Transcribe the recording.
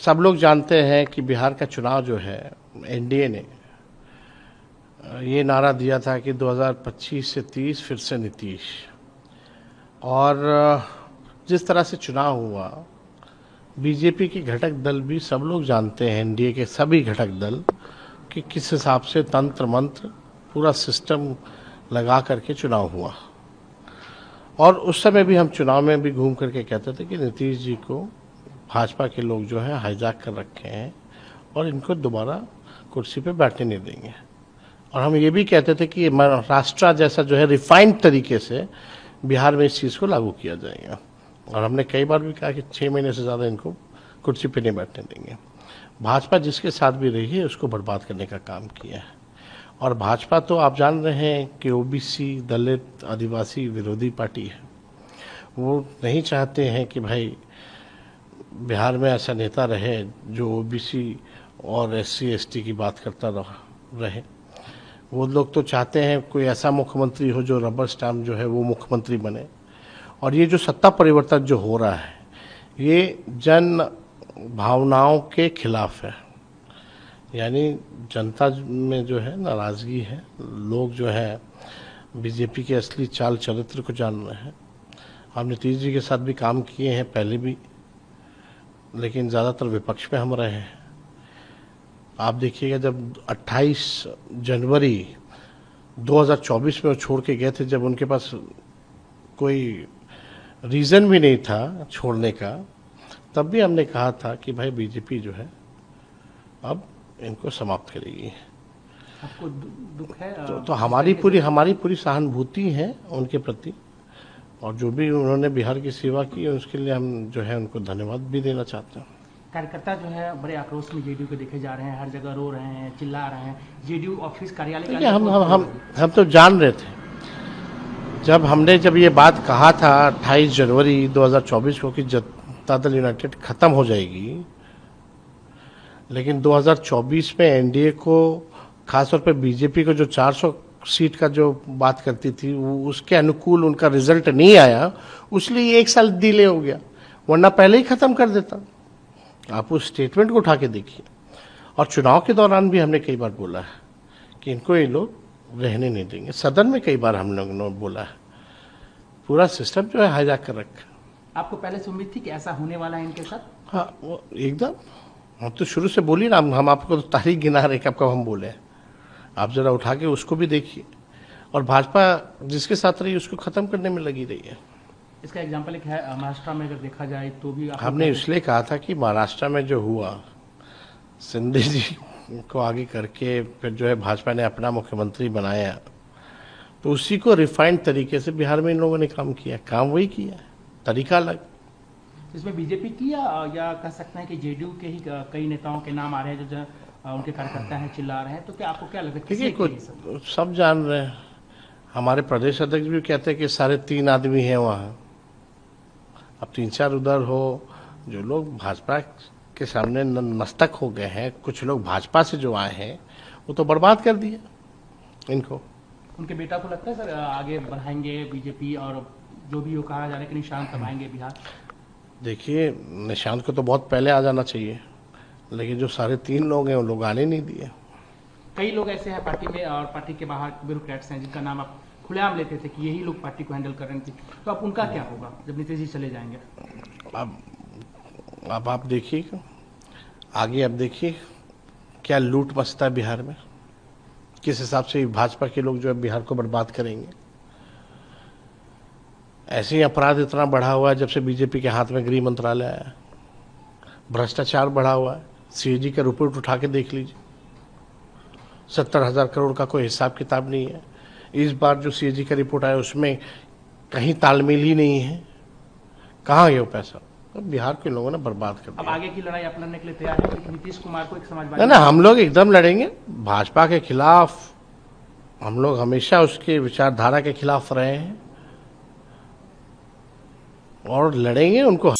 सब लोग जानते हैं कि बिहार का चुनाव जो है एनडीए ने ये नारा दिया था कि 2025 से 30 फिर से नीतीश। और जिस तरह से चुनाव हुआ, बीजेपी के घटक दल भी सब लोग जानते हैं, एनडीए के सभी घटक दल, कि किस हिसाब से तंत्र मंत्र पूरा सिस्टम लगा करके चुनाव हुआ। और उस समय भी हम चुनाव में भी घूम करके कहते थे कि नीतीश जी को भाजपा के लोग जो है हाईजैक कर रखे हैं और इनको दोबारा कुर्सी पे बैठने नहीं देंगे। और हम ये भी कहते थे कि महाराष्ट्र जैसा जो है रिफाइंड तरीके से बिहार में इस चीज़ को लागू किया जाएगा। और हमने कई बार भी कहा कि 6 महीने से ज़्यादा इनको कुर्सी पे नहीं बैठने देंगे। भाजपा जिसके साथ भी रही है उसको बर्बाद करने का काम किया है। और भाजपा तो आप जान रहे हैं कि ओबीसी, दलित, आदिवासी विरोधी पार्टी है। वो नहीं चाहते हैं कि भाई बिहार में ऐसा नेता रहे जो ओबीसी और एससी एसटी की बात करता रहे। वो लोग तो चाहते हैं कोई ऐसा मुख्यमंत्री हो जो रबर स्टैम्प जो है वो मुख्यमंत्री बने। और ये जो सत्ता परिवर्तन जो हो रहा है ये जन भावनाओं के खिलाफ है। यानी जनता में जो है नाराज़गी है, लोग जो है बीजेपी के असली चाल चरित्र को जान रहे हैं। हम नीतीश जी के साथ भी काम किए हैं पहले भी, लेकिन ज़्यादातर विपक्ष में हम रहे हैं। आप देखिएगा जब 28 जनवरी 2024 में वो छोड़ के गए थे, जब उनके पास कोई रीज़न भी नहीं था छोड़ने का, तब भी हमने कहा था कि भाई बीजेपी जो है अब इनको समाप्त करेगी। आपको दुख है? तो हमारी पूरी सहानुभूति है उनके प्रति, और जो भी उन्होंने बिहार की सेवा की है उसके लिए हम जो है उनको धन्यवाद भी देना चाहते हैं। कार्यकर्ता जो है बड़े आक्रोश में जेडीयू को देखे जा रहे हैं, हर जगह रो रहे हैं, चिल्ला रहे हैं। जेडीयू ऑफिस कार्यालय हम तो जान रहे थे जब ये बात कहा था 28 जनवरी 2024 को कि जनता दल यूनाइटेड खत्म हो जाएगी, लेकिन 2024 में एनडीए को, खासतौर पे बीजेपी को जो 400 सीट का जो बात करती थी वो उसके अनुकूल उनका रिजल्ट नहीं आया, उसलिए 1 साल डिले हो गया, वरना पहले ही खत्म कर देता। आप उस स्टेटमेंट को उठा के देखिए। और चुनाव के दौरान भी हमने कई बार बोला है कि इनको ये लोग रहने नहीं देंगे। सदन में कई बार हम लोगों ने बोला है, पूरा सिस्टम जो है हाईजैक कर रखा। आपको पहले से उम्मीद थी कि ऐसा होने वाला है इनके साथ? हाँ, वो एकदम, हम तो शुरू से बोली ना, हम आपको तो तारीख गिना रहे कब कब हम बोले। आप जरा उठा के उसको भी देखिए। और भाजपा जिसके साथ रही उसको खत्म करने में लगी रही है। इसका एग्जाम्पल एक है महाराष्ट्र में, अगर देखा जाए तो भी हमने इसलिए कहा था कि महाराष्ट्र में जो हुआ, शिंदे जी को आगे करके फिर जो है भाजपा ने अपना मुख्यमंत्री बनाया, तो उसी को रिफाइंड तरीके से बिहार में इन लोगों ने काम किया। काम वही किया, तरीका अलग। इसमें बीजेपी की या कह सकते हैं कि जेडीयू के ही कई नेताओं के नाम आ रहे हैं जो उनके कार्यकर्ता हैं, चिल्ला रहे हैं, तो क्या आपको क्या लगता है? देखिए, सब जान रहे हैं, हमारे प्रदेश अध्यक्ष भी कहते हैं कि सारे 3 आदमी हैं वहाँ। अब 3-4 उधर हो, जो लोग भाजपा के सामने मस्तक हो गए हैं, कुछ लोग भाजपा से जो आए हैं वो तो बर्बाद कर दिया इनको। उनके बेटा को लगता है सर आगे बढ़ाएंगे बीजेपी, और जो भी वो कहा जा रहा है कि निशांत तब आएंगे बिहार? देखिए, निशांत को तो बहुत पहले आ जाना चाहिए, लेकिन जो सारे 3 लोग हैं वो लोग आने नहीं दिए। कई लोग ऐसे हैं पार्टी में और पार्टी के बाहर ब्यूरोक्रेट्स हैं जिनका नाम आप खुलेआम लेते थे कि यही लोग पार्टी को हैंडल कर रहे थे, तो अब उनका क्या होगा जब नीतीश जी चले जाएंगे? अब आप देखिए आगे, अब देखिए क्या लूट मचता है बिहार में, किस हिसाब से भाजपा के लोग जो है बिहार को बर्बाद करेंगे। ऐसे ही अपराध इतना बढ़ा हुआ है जब से बीजेपी के हाथ में गृह मंत्रालय आया। भ्रष्टाचार बढ़ा हुआ है, सीएजी का रिपोर्ट उठा के देख लीजिए, 70,000 करोड़ का कोई हिसाब किताब नहीं है। इस बार जो सीएजी का रिपोर्ट आया उसमें कहीं तालमेल ही नहीं है, कहाँ गया वो पैसा? तो बिहार के लोगों ने बर्बाद कर दिया। अब आगे की लड़ाई आप लड़ने के लिए तैयार है कि नीतीश कुमार को एक समाजवादी? ना, हम लोग एकदम लड़ेंगे भाजपा के खिलाफ। हम लोग हमेशा उसके विचारधारा के खिलाफ रहे हैं और लड़ेंगे उनको।